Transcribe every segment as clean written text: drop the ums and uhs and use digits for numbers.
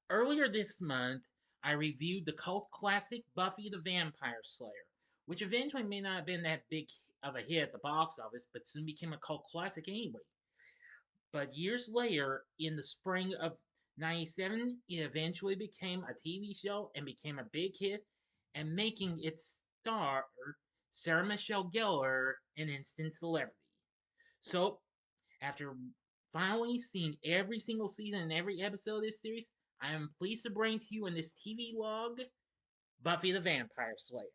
Earlier this month, I reviewed the cult classic Buffy the Vampire Slayer, which eventually may not have been that big of a hit at the box office, but soon became a cult classic anyway. But years later, in the spring of '97, it eventually became a TV show and became a big hit, and making its star, Sarah Michelle Gellar, an instant celebrity. So, after finally seeing every single season and every episode of this series, I am pleased to bring to you in this TV log Buffy the Vampire Slayer.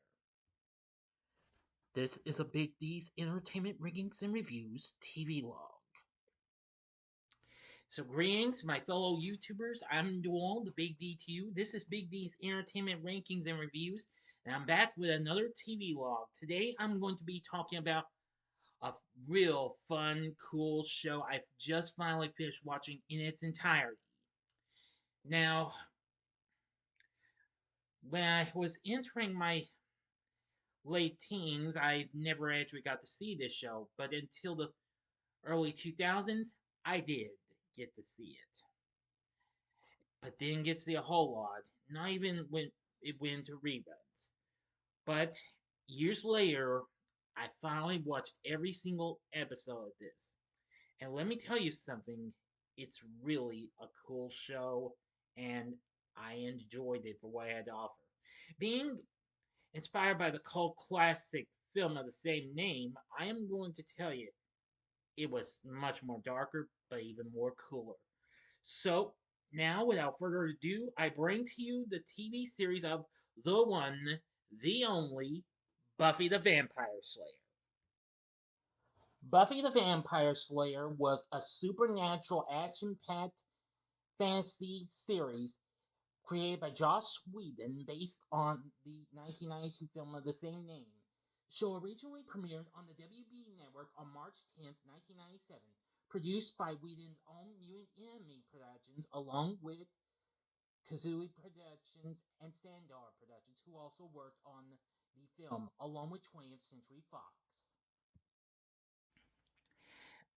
This is a Big D's Entertainment Rankings and Reviews TV log. So, greetings, my fellow YouTubers. I'm Dual, the Big D to you. This is Big D's Entertainment Rankings and Reviews, and I'm back with another TV log. Today, I'm going to be talking about a real fun, cool show I've just finally finished watching in its entirety. Now, when I was entering my late teens, I never actually got to see this show, but until the early 2000s, I did get to see it. But didn't get to see a whole lot, not even when it went into reruns. But years later, I finally watched every single episode of this. And let me tell you something, it's really a cool show, and I enjoyed it for what it had to offer. Being inspired by the cult classic film of the same name, I am going to tell you it was much more darker, but even more cooler. So, now, without further ado, I bring to you the TV series of the one, the only, Buffy the Vampire Slayer. Buffy the Vampire Slayer was a supernatural action packed fantasy series created by Joss Whedon based on the 1992 film of the same name. The show originally premiered on the WB network on March 10th, 1997, produced by Whedon's own Mutant Enemy Productions along with Kazooie Productions and Sandar Productions, who also worked on the film, along with 20th Century Fox.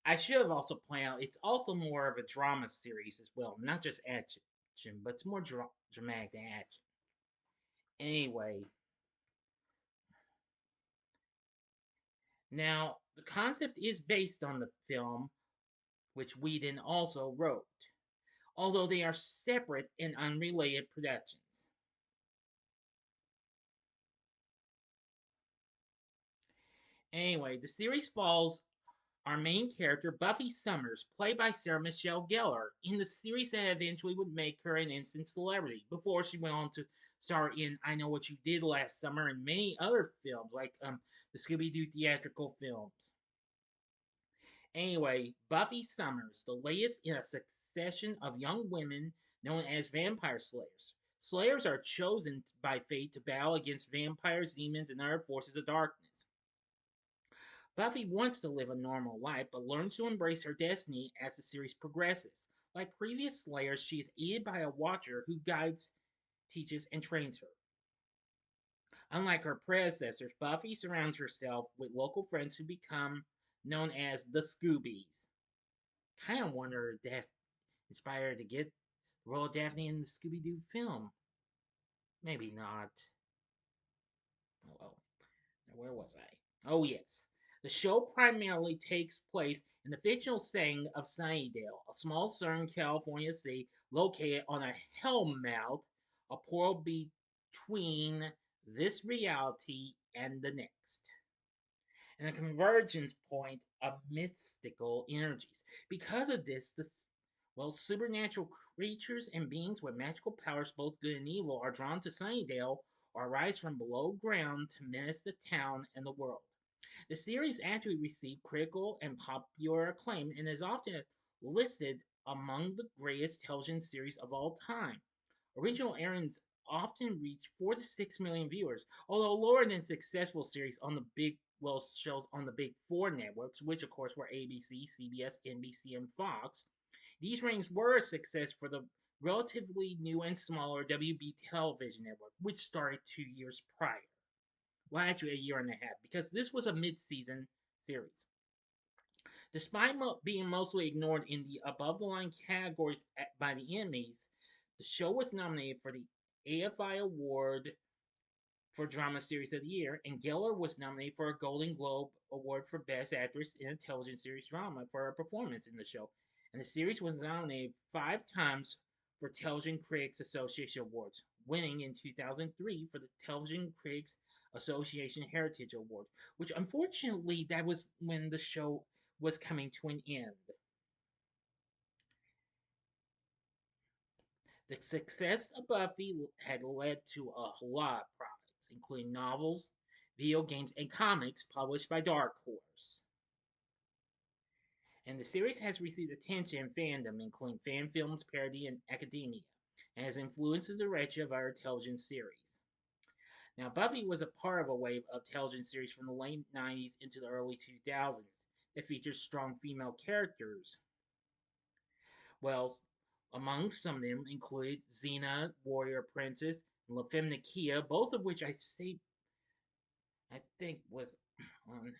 I should have also pointed out it's also more of a drama series as well, not just action, but it's more dramatic than action. Anyway, now the concept is based on the film, which Whedon also wrote, although they are separate and unrelated productions. Anyway, the series follows our main character, Buffy Summers, played by Sarah Michelle Gellar, in the series that eventually would make her an instant celebrity, before she went on to star in I Know What You Did Last Summer and many other films, like the Scooby-Doo theatrical films. Anyway, Buffy Summers, the latest in a succession of young women known as vampire slayers. Slayers are chosen by fate to battle against vampires, demons, and other forces of darkness. Buffy wants to live a normal life, but learns to embrace her destiny as the series progresses. Like previous Slayers, she is aided by a Watcher who guides, teaches, and trains her. Unlike her predecessors, Buffy surrounds herself with local friends who become known as the Scoobies. Kind of wonder if that inspired her to get the role of Daphne in the Scooby Doo film. Maybe not. Oh well. Where was I? Oh, yes. The show primarily takes place in the fictional setting of Sunnydale, a small southern California city located on a hellmouth, a portal between this reality and the next, and a convergence point of mystical energies. Because of this, supernatural creatures and beings with magical powers, both good and evil, are drawn to Sunnydale or rise from below ground to menace the town and the world. The series actually received critical and popular acclaim and is often listed among the greatest television series of all time. Original airings often reach 4 to 6 million viewers, although lower than successful series on the shows on the big four networks, which of course were ABC, CBS, NBC, and Fox. These ratings were a success for the relatively new and smaller WB television network, which started 2 years prior. Well, actually, a year and a half, because this was a mid season series. Despite being mostly ignored in the above the line categories by the enemies, The show was nominated for the AFI Award for Drama Series of the Year, and Gellar was nominated for a Golden Globe Award for Best Actress in a Television Series Drama for her performance in the show. And the series was nominated 5 times for Television Critics Association Awards, winning in 2003 for the Television Critics Association Heritage Award, which unfortunately that was when the show was coming to an end. The success of Buffy had led to a lot of products, including novels, video games, and comics published by Dark Horse. And the series has received attention and fandom, including fan films, parody, and academia, and has influenced the direction of other television series. Now, Buffy was a part of a wave of television series from the late 90s into the early 2000s that featured strong female characters. Well, among some of them included Xena, Warrior Princess, and La Femme Nikia, both of which I think was on.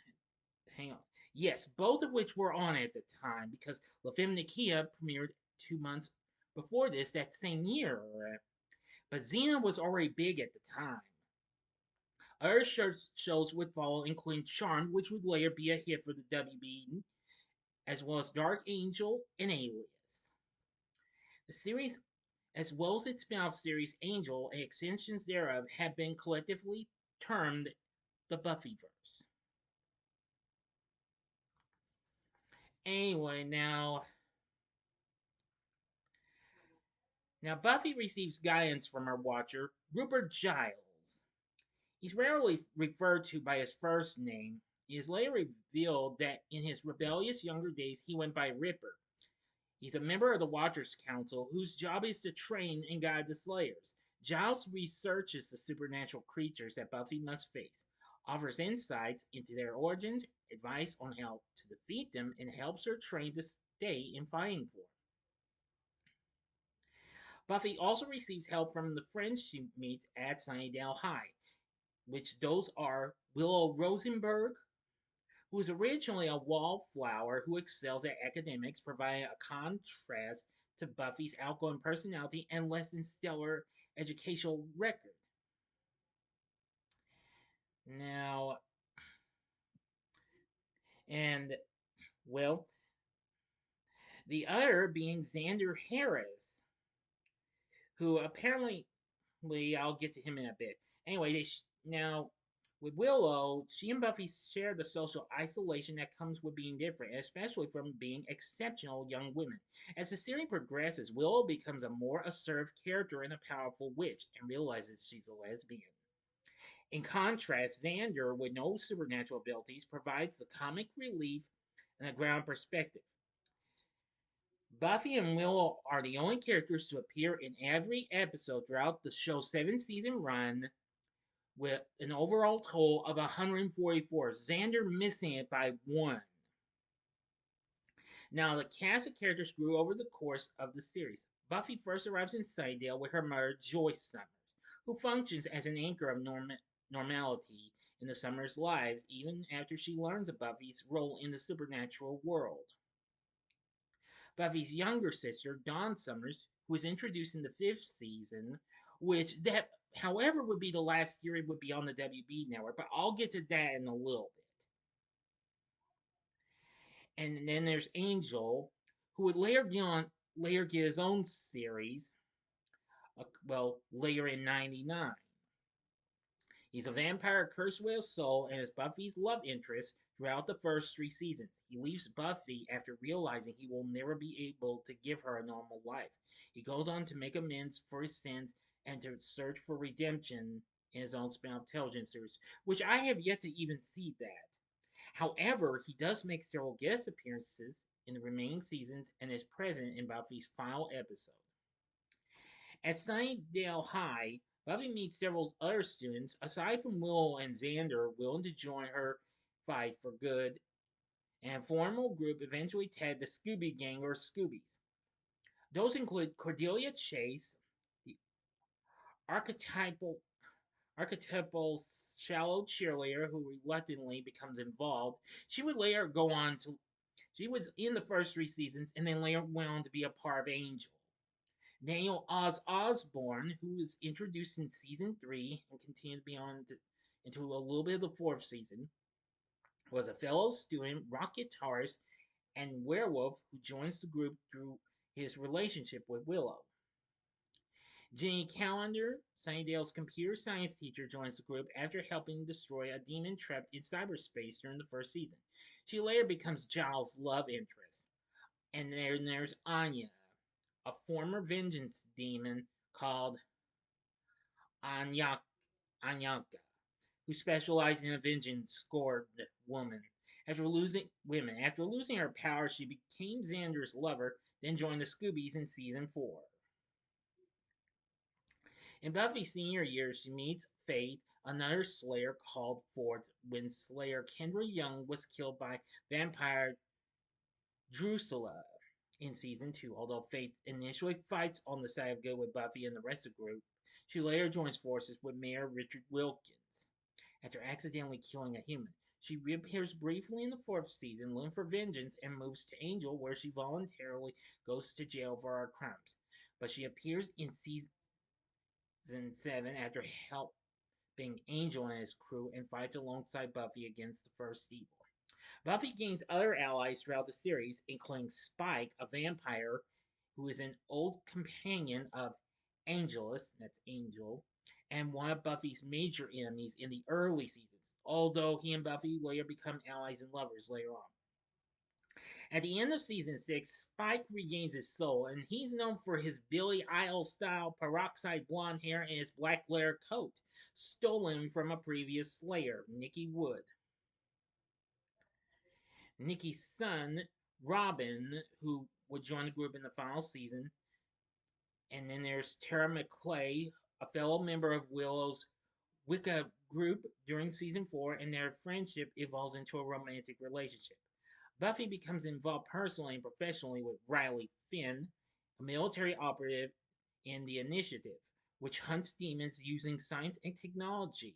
Hang on. Yes, both of which were on at the time because La Femme Nikia premiered 2 months before this that same year. But Xena was already big at the time. Other shows would follow, including Charmed, which would later be a hit for the WB, as well as Dark Angel and Alias. The series, as well as its spin-off series Angel and extensions thereof, have been collectively termed the Buffyverse. Anyway, now Buffy receives guidance from her watcher, Rupert Giles. He's rarely referred to by his first name. It is later revealed that in his rebellious younger days he went by Ripper. He's a member of the Watchers Council whose job is to train and guide the Slayers. Giles researches the supernatural creatures that Buffy must face, offers insights into their origins, advice on how to defeat them, and helps her train to stay in fighting form. Buffy also receives help from the friends she meets at Sunnydale High, which those are Willow Rosenberg, who is originally a wallflower who excels at academics, providing a contrast to Buffy's outgoing personality and less than stellar educational record. Now, and well, the other being Xander Harris, who apparently I'll get to him in a bit. Anyway, now with Willow, she and Buffy share the social isolation that comes with being different, especially from being exceptional young women. As the series progresses, Willow becomes a more assertive character and a powerful witch and realizes she's a lesbian. In contrast, Xander, with no supernatural abilities, provides the comic relief and a ground perspective. Buffy and Willow are the only characters to appear in every episode throughout the show's 7 season run, with an overall total of 144, Xander missing it by 1. Now, the cast of characters grew over the course of the series. Buffy first arrives in Sunnydale with her mother, Joyce Summers, who functions as an anchor of normality in the Summers' lives even after she learns of Buffy's role in the supernatural world. Buffy's younger sister, Dawn Summers, who was introduced in the 5th season, which that however would be the last year it would be on the WB network, but I'll get to that in a little bit. And then there's Angel, who would later get his own series, later in 99. He's a vampire cursed with a soul and is Buffy's love interest throughout the first 3 seasons. He leaves Buffy after realizing he will never be able to give her a normal life. He goes on to make amends for his sins and to search for redemption in his own spin-off television series, which I have yet to even see that. However, he does make several guest appearances in the remaining seasons and is present in Buffy's final episode. At Sunnydale High, Buffy meets several other students, aside from Willow and Xander, willing to join her fight for good, and a formal group eventually tagged the Scooby Gang or Scoobies. Those include Cordelia Chase, the archetypal shallow cheerleader who reluctantly becomes involved. She would later go on to. She was in the first 3 seasons and then later went on to be a part of Angel. Daniel Oz Osborne, who was introduced in season 3 and continued to be on into a little bit of the 4th season, was a fellow student, rock guitarist, and werewolf who joins the group through his relationship with Willow. Jenny Calendar, Sunnydale's computer science teacher, joins the group after helping destroy a demon trapped in cyberspace during the 1st season. She later becomes Giles' love interest. And then there's Anya, a former vengeance demon called Anya, Anyanka, who specialized in avenging scorned women. After losing her power, she became Xander's lover, then joined the Scoobies in season 4. In Buffy's senior year, she meets Fate, another Slayer called forth when Slayer Kendra Young was killed by vampire Drusilla in season 2. Although Fate initially fights on the side of good with Buffy and the rest of the group, she later joins forces with Mayor Richard Wilkins after accidentally killing a human. She reappears briefly in the 4th season, looking for vengeance, and moves to Angel, where she voluntarily goes to jail for her crimes. But she appears in season 7 after helping Angel and his crew and fights alongside Buffy against the first evil. Buffy gains other allies throughout the series, including Spike, a vampire who is an old companion of Angelus, that's Angel, and one of Buffy's major enemies in the early seasons, although he and Buffy later become allies and lovers later on. At the end of season 6, Spike regains his soul, and he's known for his Billy Idol style peroxide blonde hair and his black leather coat, stolen from a previous Slayer, Nikki Wood. Nikki's son, Robin, who would join the group in the final season. And then there's Tara McClay, a fellow member of Willow's Wicca group during season 4, and their friendship evolves into a romantic relationship. Buffy becomes involved personally and professionally with Riley Finn, a military operative in the Initiative, which hunts demons using science and technology.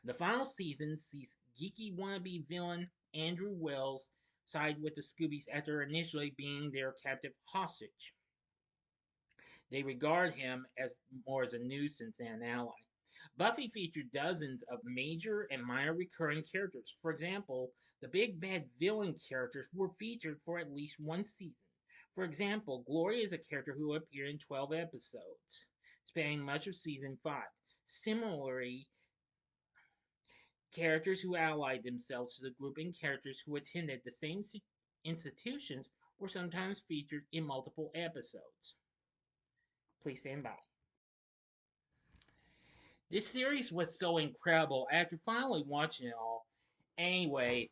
The final season sees geeky wannabe villain Andrew Wells side with the Scoobies after initially being their captive hostage. They regard him as more as a nuisance than an ally. Buffy featured dozens of major and minor recurring characters. For example, the big bad villain characters were featured for at least one season. For example, Gloria is a character who appeared in 12 episodes, spanning much of season 5. Similarly, characters who allied themselves to the group and characters who attended the same institutions were sometimes featured in multiple episodes. Please stand by. This series was so incredible after finally watching it all. Anyway,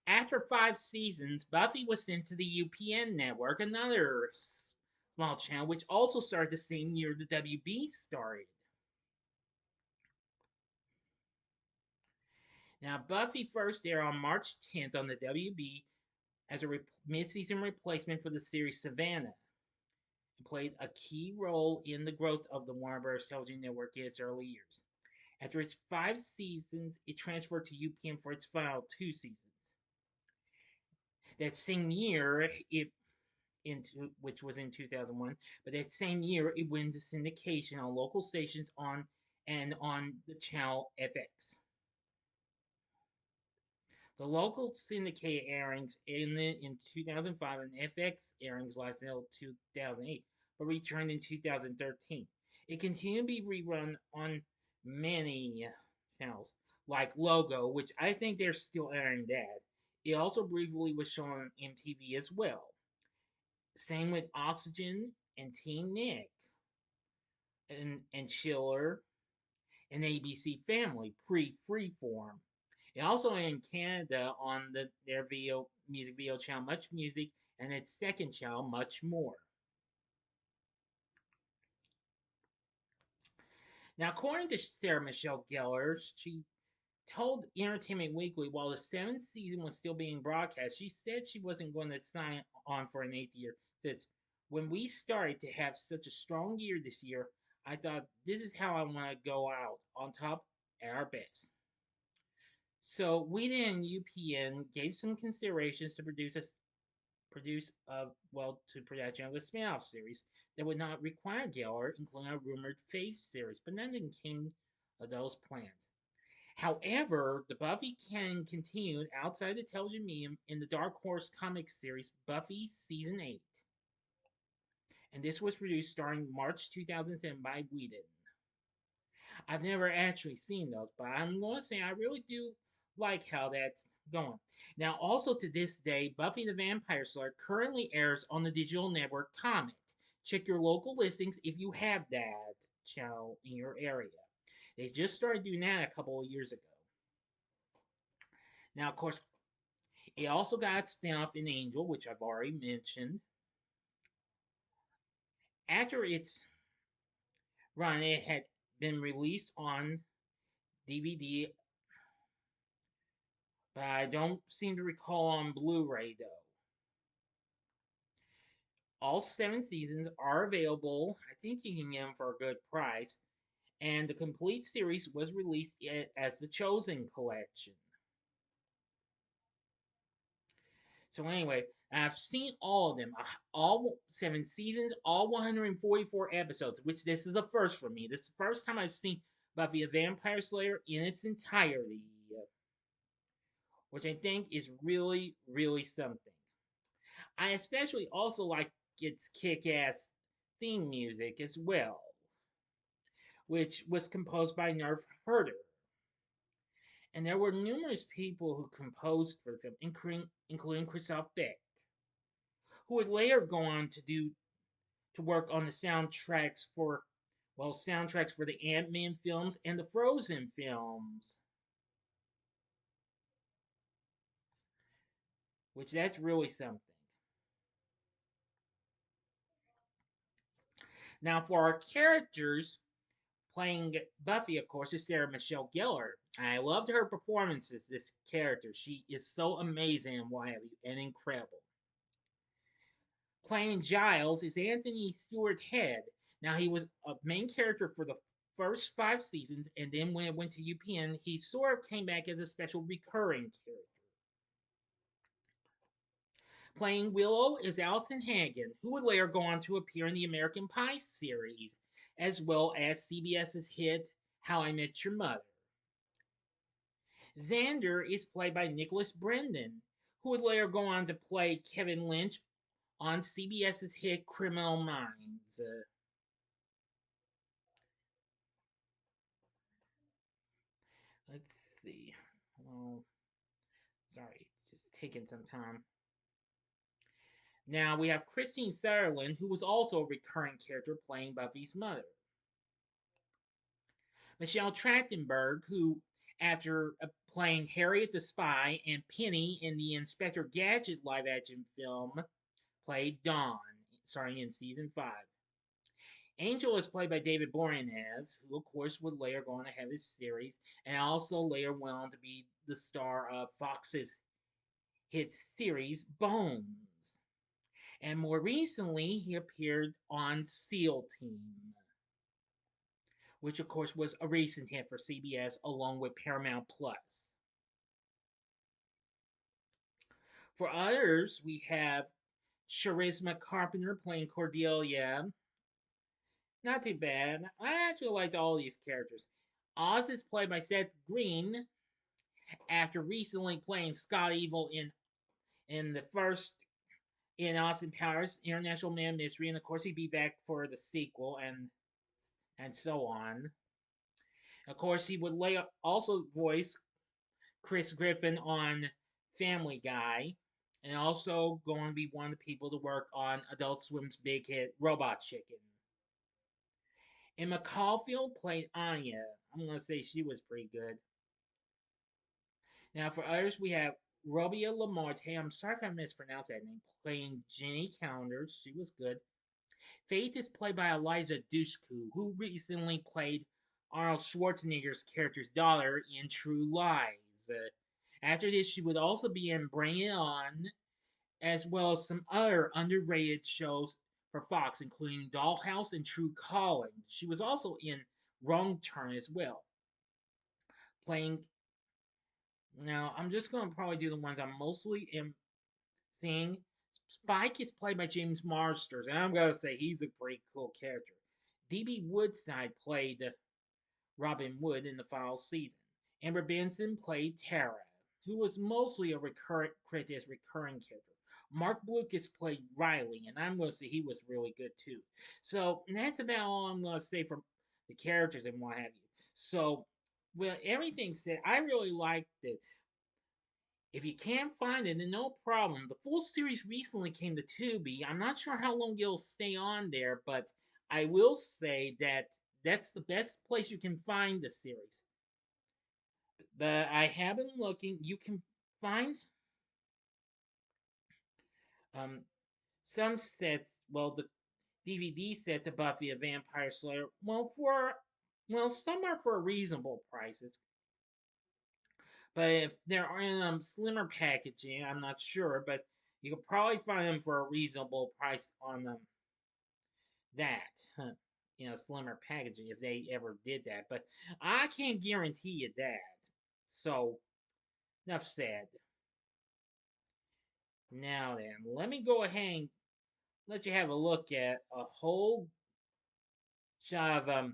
after 5 seasons, Buffy was sent to the UPN network, another small channel, which also started the same year the WB started. Now, Buffy first aired on March 10th on the WB as a mid-season replacement for the series Savannah, and played a key role in the growth of the Warner Bros. Television Network in its early years. After its 5 seasons, it transferred to UPN for its final 2 seasons. That same year, which was in 2001, but that same year it went to syndication on local stations on the channel FX. The local syndicated airings ended in 2005 and FX airings lasted until 2008, but returned in 2013. It continued to be rerun on many channels, like Logo, which I think they're still airing that. It also briefly was shown on MTV as well. Same with Oxygen and Teen Nick and Chiller and ABC Family pre-Freeform. It also aired in Canada on their music video channel Much Music and its second channel Much More. Now, according to Sarah Michelle Gellar, she told Entertainment Weekly while the 7th season was still being broadcast, she said she wasn't going to sign on for an 8th year. Says, when we started to have such a strong year this year, I thought this is how I want to go out on top at our best. So we then UPN gave some considerations to produce to production of a spin-off series that would not require Gellar, including a rumored Faith series, but nothing came of those plans. However, the Buffy canon continued outside the television medium in the Dark Horse Comics series Buffy Season 8. And this was produced starting March 2007 by Whedon. I've never actually seen those, but I'm going to say I really do like how that's going. Now, also to this day, Buffy the Vampire Slayer currently airs on the digital network Comet. Check your local listings if you have that channel in your area. They just started doing that a couple of years ago. Now, of course, it also got its spin-off in Angel, which I've already mentioned. After its run, it had been released on DVD, but I don't seem to recall on Blu-ray though. All 7 seasons are available. I think you can get them for a good price. And the complete series was released as the Chosen Collection. So anyway, I've seen all of them, all 7 seasons, all 144 episodes, which this is a first for me. This is the first time I've seen Buffy the Vampire Slayer in its entirety, which I think is really, really something. I especially also like its kick-ass theme music as well, which was composed by Nerf Herder. And there were numerous people who composed for the film, including Christoph Beck, who would later go on to work on the soundtracks for the Ant-Man films and the Frozen films. Which that's really something. Now for our characters, playing Buffy, of course, is Sarah Michelle Gellar. I loved her performance as this character. She is so amazing and incredible. Playing Giles is Anthony Stewart Head. Now, he was a main character for the first 5 seasons, and then when it went to UPN, he sort of came back as a special recurring character. Playing Willow is Allison Hannigan, who would later go on to appear in the American Pie series, as well as CBS's hit How I Met Your Mother. Xander is played by Nicholas Brendan, who would later go on to play Kevin Lynch on CBS's hit Criminal Minds. Let's see. Well, sorry, it's just taking some time. Now we have Christine Sutherland, who was also a recurring character playing Buffy's mother. Michelle Trachtenberg, who, after playing Harriet the Spy and Penny in the Inspector Gadget live action film, played Dawn, starting in season 5. Angel is played by David Boreanaz, who, of course, would later go on to have his series, and also later went on to be the star of Fox's hit series Bones. And more recently, he appeared on SEAL Team, which of course was a recent hit for CBS along with Paramount Plus. For others, we have Charisma Carpenter playing Cordelia. Not too bad. I actually liked all these characters. Oz is played by Seth Green after recently playing Scott Evil in the first in Austin Powers International Man Mystery, and of course he'd be back for the sequel and so on. Of course, he would also voice Chris Griffin on Family Guy, and also going to be one of the people to work on Adult Swim's big hit Robot Chicken. Emma Caulfield played Anya. I'm going to say she was pretty good. Now, for others, we have Robia Lamarte. I'm sorry if I mispronounced that name. Playing Jenny Calendar. She was good. Faith is played by Eliza Dushku, who recently played Arnold Schwarzenegger's character's daughter in True Lies. After this, she would also be in Bring It On, as well as some other underrated shows for Fox, including Dollhouse and True Calling. She was also in Wrong Turn as well. Playing. Now, I'm just going to probably do the ones I'm mostly seeing. Spike is played by James Marsters, and I'm gonna say he's a pretty cool character. D.B. Woodside played Robin Wood in the final season. Amber Benson played Tara, who was mostly a recurrent credit as recurring character. Mark Lucas played Riley, and I'm going to say he was really good too. So that's about all I'm going to say for the characters and what have you. So, well, everything said, I really liked it. If you can't find it, then no problem. The full series recently came to Tubi. I'm not sure how long it'll stay on there, but I will say that that's the best place you can find the series. But I have been looking. You can find um some sets. Well, the DVD sets of Buffy a Vampire Slayer. Some are for reasonable prices. But if they're in slimmer packaging, I'm not sure. But you could probably find them for a reasonable price on that. Huh, slimmer packaging if they ever did that. But I can't guarantee you that. So enough said. Now then, let me go ahead and let you have a look at a whole shot of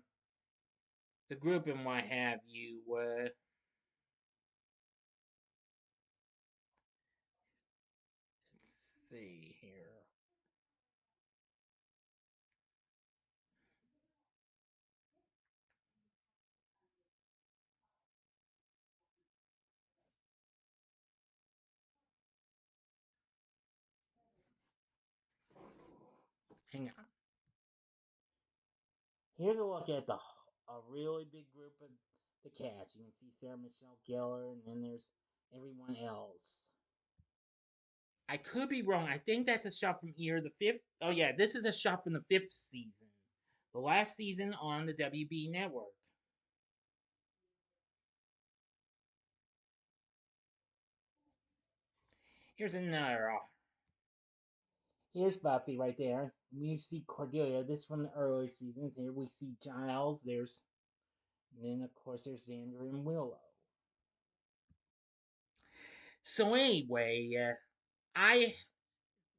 the group and what have you. Let's see here. Hang on. Here's a look at a really big group of the cast. You can see Sarah Michelle Gellar, and then there's everyone else. I could be wrong. I think that's a shot from either the fifth. Oh yeah, this is a shot from the fifth season, the last season on the WB network. Here's another. Here's Buffy right there. We see Cordelia. This from the earlier seasons. Here we see Giles. And then of course there's Xander and Willow. So anyway, I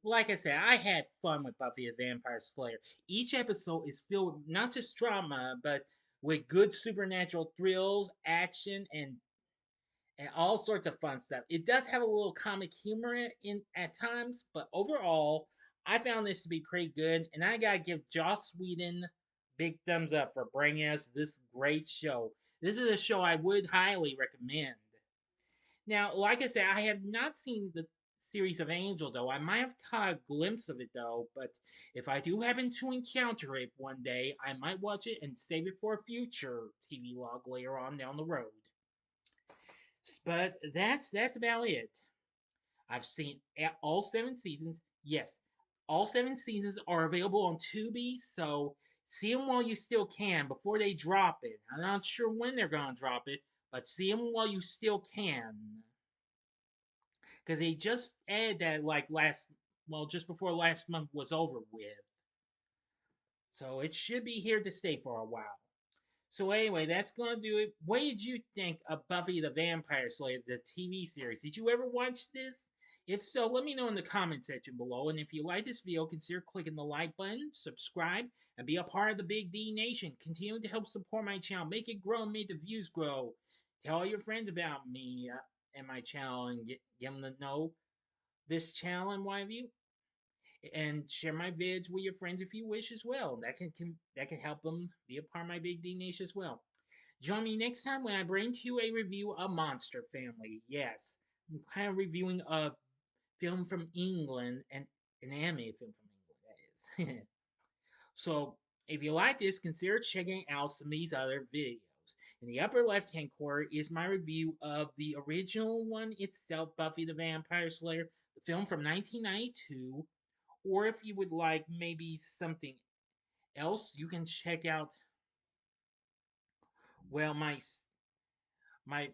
like I said, I had fun with Buffy the Vampire Slayer. Each episode is filled with not just drama, but with good supernatural thrills, action, and all sorts of fun stuff. It does have a little comic humor in at times, but overall, I found this to be pretty good, and I gotta give Joss Whedon big thumbs up for bringing us this great show. This is a show I would highly recommend. Now, like I said, I have not seen the series of Angel though. I might have caught a glimpse of it though, but if I do happen to encounter it one day, I might watch it and save it for a future TV log later on down the road. But that's about it. I've seen all 7 seasons. Yes, all 7 seasons are available on Tubi, so see them while you still can before they drop it. I'm not sure when they're gonna drop it, but see them while you still can, because they just added that like just before last month was over with, so it should be here to stay for a while. So anyway, that's gonna do it. What did you think of Buffy the Vampire Slayer, the TV series? Did you ever watch this? If so, let me know in the comment section below. And if you like this video, consider clicking the like button, subscribe, and be a part of the Big D Nation. Continue to help support my channel, make it grow, and make the views grow. Tell all your friends about me and my channel, and get them to know this channel and why you. And share my vids with your friends if you wish as well. That can help them be a part of my Big D Nation as well. Join me next time when I bring to you a review of Monster Family. Yes, I'm kind of reviewing a film from England and an anime film from England, that is. So, if you like this, consider checking out some of these other videos. In the upper left hand corner is my review of the original one itself, Buffy the Vampire Slayer, the film from 1992. Or if you would like maybe something else, you can check out, well, my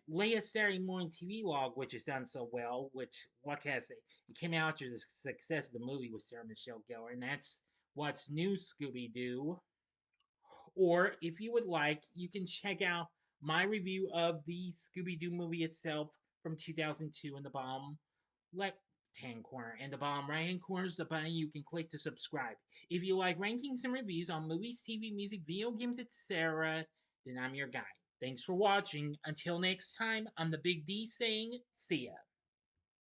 latest Saturday morning TV log, which has done so well, which, what can I say? It came out after the success of the movie with Sarah Michelle Gellar, and that's What's New Scooby Doo. Or if you would like, you can check out my review of the Scooby Doo movie itself from 2002 in the bottom left hand corner. And the bottom right hand corner is the button you can click to subscribe. If you like rankings and reviews on movies, TV, music, video games, etc., then I'm your guy. Thanks for watching. Until next time, I'm the Big D saying, see ya.